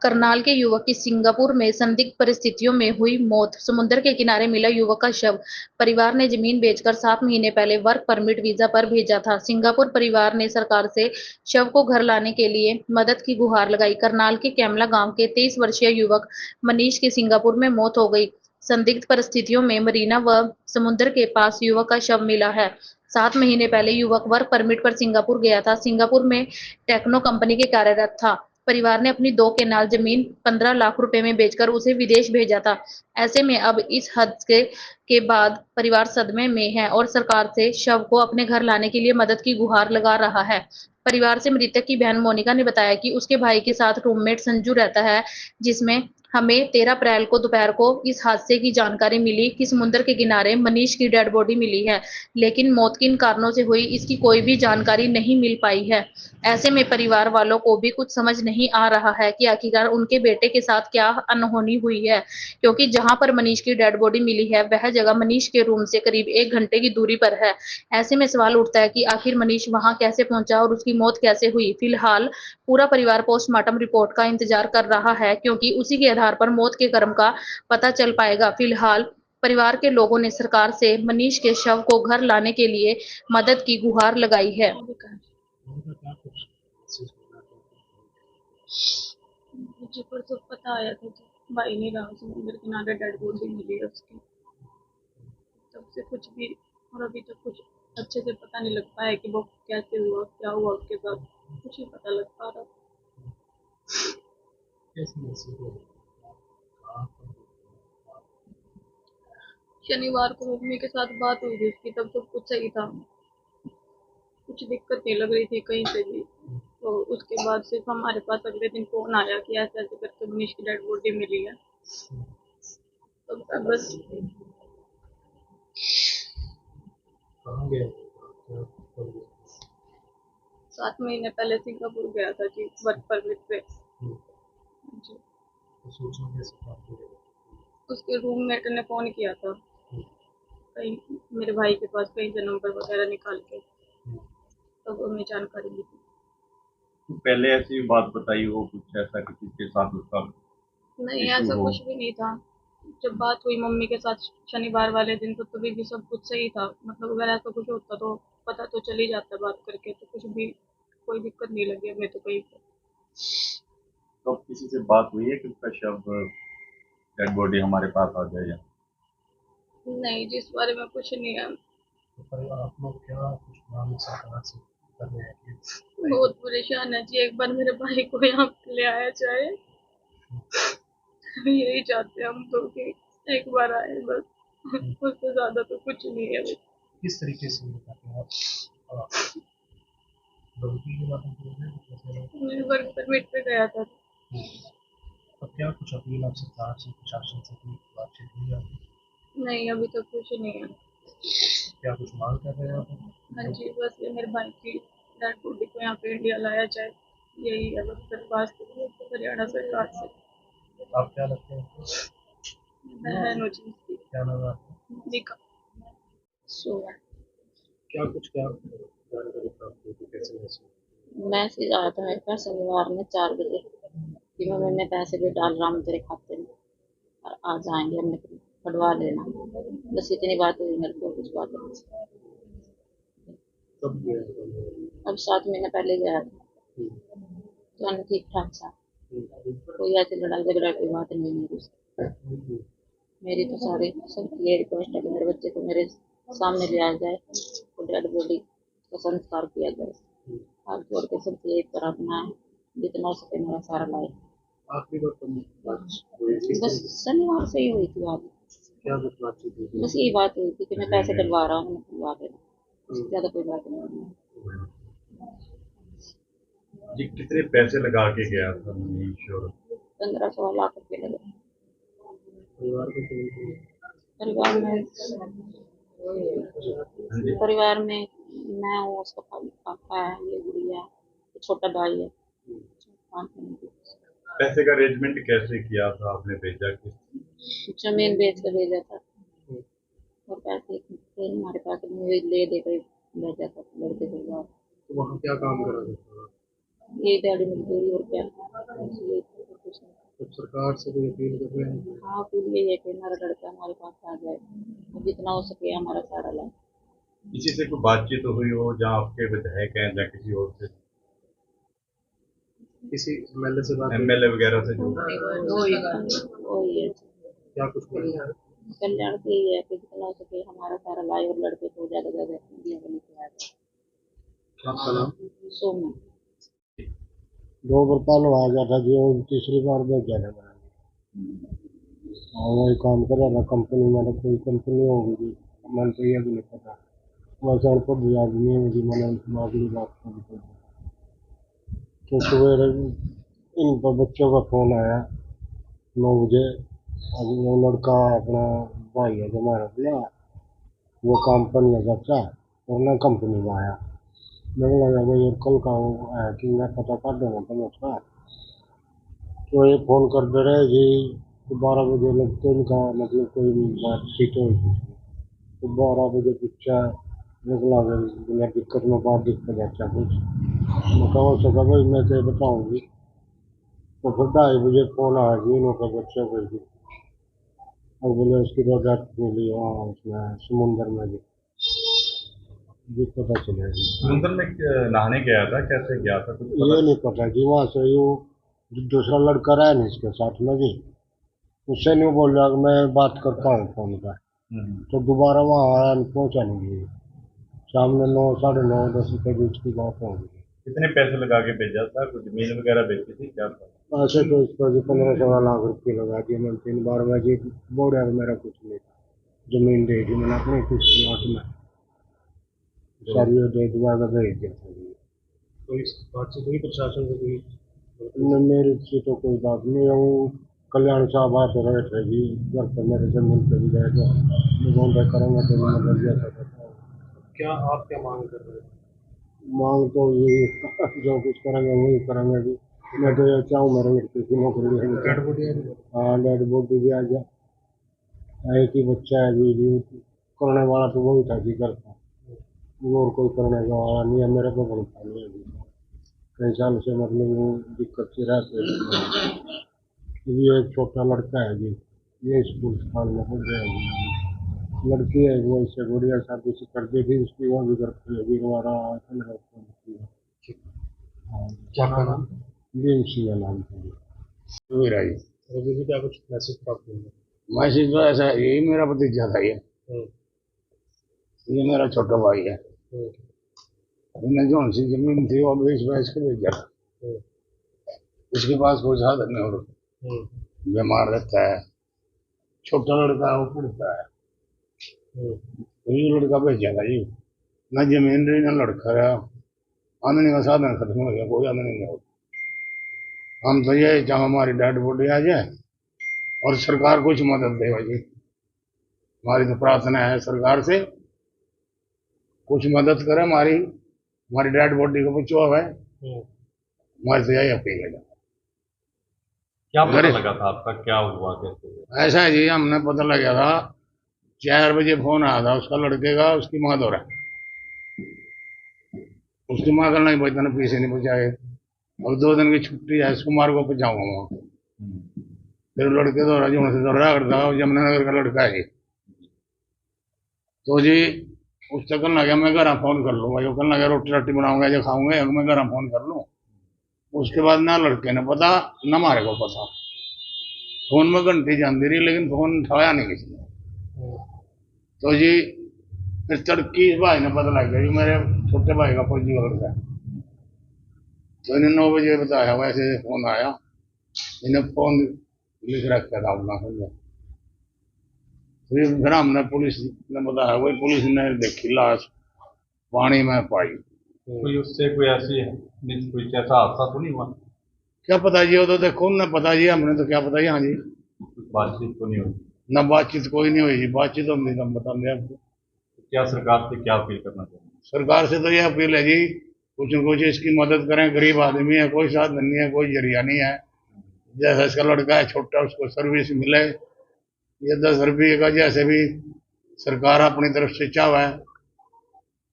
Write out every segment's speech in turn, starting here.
करनाल के युवक की सिंगापुर में संदिग्ध परिस्थितियों में हुई मौत। समुद्र के किनारे मिला युवक का शव। परिवार ने जमीन बेचकर 7 महीने पहले वर्क परमिट वीजा पर भेजा था। सिंगापुर परिवार ने सरकार से शव को घर लाने के लिए मदद की गुहार लगाई। करनाल के कैमला गांव के 23 वर्षीय युवक मनीष की सिंगापुर में मौत हो गई। संदिग्ध परिस्थितियों में मरीना व समुद्र के पास युवक का शव मिला है। 7 महीने पहले युवक वर्क परमिट पर सिंगापुर गया था। सिंगापुर में टेक्नो कंपनी के कार्यरत था। परिवार ने अपनी 2 केनाल जमीन 15 लाख रुपए में बेचकर उसे विदेश भेजा था। ऐसे में अब इस हादसे के बाद परिवार सदमे में है और सरकार से शव को अपने घर लाने के लिए मदद की गुहार लगा रहा है। परिवार से मृतक की बहन मोनिका ने बताया कि उसके भाई के साथ रूममेट संजू रहता है, जिसमें हमें 13 अप्रैल को दोपहर को इस हादसे की जानकारी मिली कि समुद्र के किनारे मनीष की डेड बॉडी मिली है, लेकिन मौत किन कारणों से हुई इसकी कोई भी जानकारी नहीं मिल पाई है। ऐसे में परिवार वालों को भी कुछ समझ नहीं आ रहा है कि आखिरकार उनके बेटे के साथ क्या अनहोनी हुई है, क्योंकि जहां पर मनीष की डेड बॉडी मिली है वह जगह मनीष के रूम से करीब 1 घंटे की दूरी पर है। ऐसे में सवाल उठता है कि आखिर मनीष वहां कैसे पहुंचा और उसकी मौत कैसे हुई। फिलहाल पूरा परिवार पोस्टमार्टम रिपोर्ट का इंतजार कर रहा है, क्योंकि उसी के आधार पर मौत के कर्म का पता चल पाएगा। फिलहाल परिवार के लोगों ने सरकार से मनीष के शव को घर लाने के लिए मदद की गुहार लगाई है। मुझे पर तो पता आया था कि भाई नहीं रहा, समुद्र किनारे डेड बॉडी मिली है उसकी। तब से कुछ भी और अभी तक कुछ अच्छे से पता नहीं लग पाया कि वो कैसे हुआ, क्या हुआ उसके साथ, कुछ नहीं पता लग पा रहा। शनिवार को मम्मी के साथ बात हुई थी उसकी, तब सब कुछ सही था, कुछ दिक्कत नहीं लग रही थी कहीं से भी। तो उसके बाद सिर्फ हमारे पास अगले दिन फोन आया कि ऐसे ऐसे करके मनीष की डेड बॉडी मिली है। तो बस 7 महीने पहले सिंगापुर गया था जी, वर्क परमिट पे जी। उसके रूममेट ने फोन किया था कहीं मेरे भाई के पास, कहीं से नंबर वगैरह निकाल के, तब हमें जानकारी मिली। तो पहले ऐसी बात बताई हो, कुछ ऐसा किसी के साथ उसका नहीं, इशू ऐसा हो? कुछ भी नहीं था। जब बात हुई मम्मी के साथ शनिवार वाले दिन, तो तभी भी सब कुछ सही था। मतलब अगर ऐसा कुछ होता तो पता तो चल ही जाता बात करके, तो कुछ भी कोई दिक्कत नहीं लगी हमें तो कहीं पे। तो अब किसी से बात हुई है कि उसका शव, डेड बॉडी हमारे पास आ जाए या? नहीं, जिस बारे में कुछ नहीं है। आप लोग क्या कुछ मांग सरकार से कर रहे हैं कि बहुत परेशान है जी, एक बार मेरे भाई को यहाँ पे ले आया जाए, यही चाहते हैं हम तो कि एक बार आए बस, उससे ज्यादा तो कुछ नहीं है। किस तरीके से ये करते हैं आप? धमकी की बातें कर रहे हैं मैं वर्क परमिट पे गया था। अब क्या कुछ अपील आप सरकार से, प्रशासन से कोई बातचीत हुई आपकी? नहीं, अभी तक कुछ नहीं है। क्या कुछ मांग कर रहे हैं आप? हाँ जी, बस ये मेरे भाई की डेड बॉडी को यहाँ पे इंडिया लाया जाए, यही है बस दरख्वास्त हरियाणा सरकार से। आप क्या लगते हैं? बहन हो जी इसकी, क्या नाम है आपका? निका। क्या कुछ क्या जानकारी प्राप्त हुई थी, कैसे महसूस? मैसेज आया था मेरे पास शनिवार में 4 बजे कि मम्मी मैं पैसे भी डाल रहा हूँ तेरे खाते में और आ जाएंगे, हमने कटवा लेना। बस इतनी बात हुई मेरे को, कुछ बात नहीं। कब गया था? अब 7 महीने पहले गया था, तो अन्य ठीक ठाक था, कोई ऐसी लड़ाई झगड़ा की बात नहीं मेरी उससे। मेरी तो सारी सबकी ये रिक्वेस्ट है कि मेरे बच्चे को मेरे सामने ले आया जाए और डेड बॉडी का संस्कार किया जाए। हाथ जोड़ के सबसे यही प्रार्थना है, जितना हो सके मेरा सारा लाए। आखिरी बार कब बात हुई थी? बस शनिवार से ही हुई थी बात। क्या कुछ बातचीत हुई थी? बस यही बात हुई थी कि मैं पैसे डलवा रहा हूँ, डलवा देना, उससे ज्यादा कोई बात नहीं है। जी, कितने पैसे लगा के गया था मनीष? और 15-16 लाख रुपए लगे। परिवार में कौन कौन है? परिवार में हाँ जी, परिवार में मैं हूँ, उसका पापा है, ये गुड़िया है, छोटा भाई है। 5 महीने की। पैसे का अरेंजमेंट कैसे किया था आपने, भेजा किस? जमीन बेच कर भेजा था और पैसे थे हमारे पास, मुझे ले दे कर भेजा था लड़के के बाद। तो वहाँ क्या काम करा जाता था? यही दिहाड़ी मजदूरी और क्या, बस यही था, कुछ नहीं। सरकार से कोई अपील कर रहे हैं? हाँ, फिर ये कि हमारा लड़का हमारे पास आ जाए, तो जितना हो सके हमारा सारा लाए। किसी से कोई बातचीत हुई हो जहाँ आपके विधायक हैं या किसी और से, किसी एमएलए से बात हुई? एमएलए वगैरह से जो वही है क्या कुछ बोला? कल्याण के ही है कि जितना हो सके हमारा सारा लाए और लड़के को ज्यादा से ज्यादा इंडिया में लेके आ जाए। आपका नाम? सोमू। 2 बार आ गया था जी, और तीसरी बार भेजा था और वही काम कर रहा था कंपनी में, कोई कंपनी होगी जी, मैंने तो ये भी नहीं पता। वैसे अनपढ़ भी आदमी है जी, मैंने अगली बात कर। तो सवेरे इन पर बच्चों का फोन आया 9 बजे। अब वो लड़का अपना भाई है जो हमारा भैया, वो कंपनी है चाचा, और ना कंपनी में आया। मैंने लगा भाई कल का वो है कि मैं पता कर दूंगा तुम उसका। तो ये फोन कर दे रहे जी, तो 12 बजे लगते इनका मतलब कोई बातचीत हो, तो 12 बजे पूछा निकला बिना दिक्कत में, बात दिक्कत अच्छा कुछ मैं कहो सका भाई मैं क्या बताऊँगी। तो फिर 2:30 बजे फोन आया जी इन्हों बच्चों को जी, और बोले उसकी डेथ मिली वहाँ उसमें समुंदर में जी पता चला जी। समुद्र में नहाने गया था, कैसे गया था कुछ ये नहीं पता जी, वहाँ से यो दूसरा लड़का रहा नहीं इसके साथ में जी, उससे नहीं बोल रहा कि मैं बात करता हूँ फोन पर। तो दोबारा वहाँ आया पहुँचा नहीं जी, शाम में 9, 9:30, 10 के बीच की बात होगी। कितने पैसे लगा के भेजा था, कुछ जमीन वगैरह बेची थी क्या था? ऐसे तो इस पर 15-16 लाख रुपये लगा दिए मैंने 3 बार में जी। बोर्ड मेरा कुछ नहीं था, जमीन दे दी मैंने अपने कुछ प्लॉट में, सारी दे दिया भेज दिया था जी। कोई बातचीत हुई प्रशासन से कोई? मेरी से तो कोई बात नहीं है, वो कल्याण साहब आते रहे थे जी घर पर, मेरे जमीन पर भी गए थे, निबंध करेंगे तो मतलब जैसा क्या आप क्या मांग कर रहे हैं? मांग तो ये जो कुछ करेंगे वही करेंगे जी। मैं तो ये चाहूँ मेरे लड़के की नौकरी है। डेड बॉडी है? हाँ डेड बॉडी भी आ जाए, एक ही बच्चा है जी, करने वाला तो वही था जी घर का, और कोई करने का वाला नहीं है, मेरे को बनता नहीं है जी। कई साल से मतलब वो दिक्कत से रहते हैं। ये एक छोटा लड़का है जी, ये स्कूल साल में हो गया जी। लड़की है वो इससे बढ़िया शादी से कर दी थी उसकी, वो भी करती है जी हमारा। क्या नाम? भीम सिंह नाम था जी। मेरा ही रवि जी क्या कुछ मैसेज प्राप्त हुआ? मैसेज तो ऐसा है, यही मेरा भतीजा था ये मेरा छोटा भाई है। हमने जो सी जमीन थी वो बेच बैच के भेजा था। इसके पास कोई साधन नहीं, और बीमार रहता है, छोटा लड़का है वो पढ़ता है। तो ये लड़का भेजा था जी, ना जमीन रही ना लड़का रहा, आने का साधन खत्म हो गया, कोई आने नहीं होता। हम तो ये चाहे हमारी डेड बॉडी आ जाए और सरकार कुछ मदद दे भाई, हमारी तो प्रार्थना है सरकार से कुछ मदद करे, हमारी डेड बॉडी को बचाओ है, हमारी तो यही अपील है। क्या पता लगा था आपका, क्या हुआ कैसे? ऐसा है जी, हमने पता लगा था 4 बजे फोन आया था उसका लड़के का, उसकी माँ दो रहा, उसकी माँ का नहीं बचता, पैसे नहीं पहुंचाए, और 2 दिन की छुट्टी है, कुमार को पहुंचाऊंगा वहाँ। फिर लड़के दो रहा जो उनसे दौरा करता है, जमुनानगर का लड़का है। तो जी उससे कहना गया मैं घर फोन कर लूँ भाई, वो कहना गया रोटी रोटी बनाऊंगा जो खाऊंगा, मैं घर फोन कर लूँ। उसके बाद ना लड़के ने पता ना हमारे को पता, फोन में घंटी जाती रही लेकिन फोन उठाया नहीं किसी ने। तो जी फिर तड़की भाई ने पता लग गया जी मेरे छोटे भाई का फौजी का लड़का है। तो इन्हें 9 बजे बताया, वैसे फोन आया, इन्हें फोन लिख रखा था अपना समझा। फिर हमने पुलिस ने बताया, वही पुलिस ने देखी लाश पानी में पाई। कोई उससे कोई ऐसी कोई ऐसा हादसा तो नहीं हुआ? क्या पता जी, वो तो देखो उन्हें पता जी, हमने तो क्या पता जी। हाँ जी, बातचीत तो नहीं हुई? ना बातचीत कोई नहीं हुई जी, बातचीत हम नहीं बता दें आपको। क्या सरकार से क्या अपील करना चाहिए? सरकार से तो ये अपील है जी, कुछ न कुछ इसकी मदद करें, गरीब आदमी है, कोई साधन नहीं है, कोई जरिया नहीं है। जैसा इसका लड़का है छोटा, उसको सर्विस मिले, ये 10 रुपये का जैसे भी सरकार अपनी तरफ से चाहे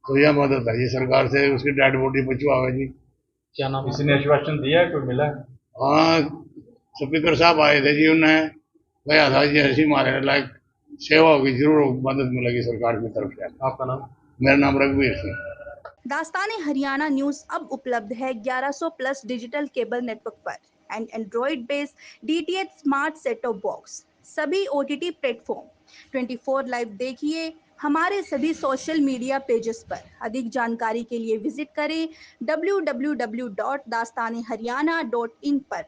तो यह मदद है जी सरकार से, उसकी डेड बॉडी पहुंचवावे जी। क्या नाम? किसी ने आश्वासन दिया है, कोई मिला है? हाँ स्पीकर साहब आए थे जी, उन्हें कहा था जी ऐसी हमारे लायक सेवा होगी, जरूर मदद मिलेगी सरकार की तरफ से। आपका नाम? मेरा नाम रघुवीर सिंह। दास्तान हरियाणा न्यूज अब उपलब्ध है 1100 प्लस डिजिटल केबल नेटवर्क पर and Android based DTH smart set top box, सभी OTT प्लेटफॉर्म। 24 लाइव देखिए हमारे सभी सोशल मीडिया पेजेस पर। अधिक जानकारी के लिए विजिट करें www.dastaneharyana.in पर।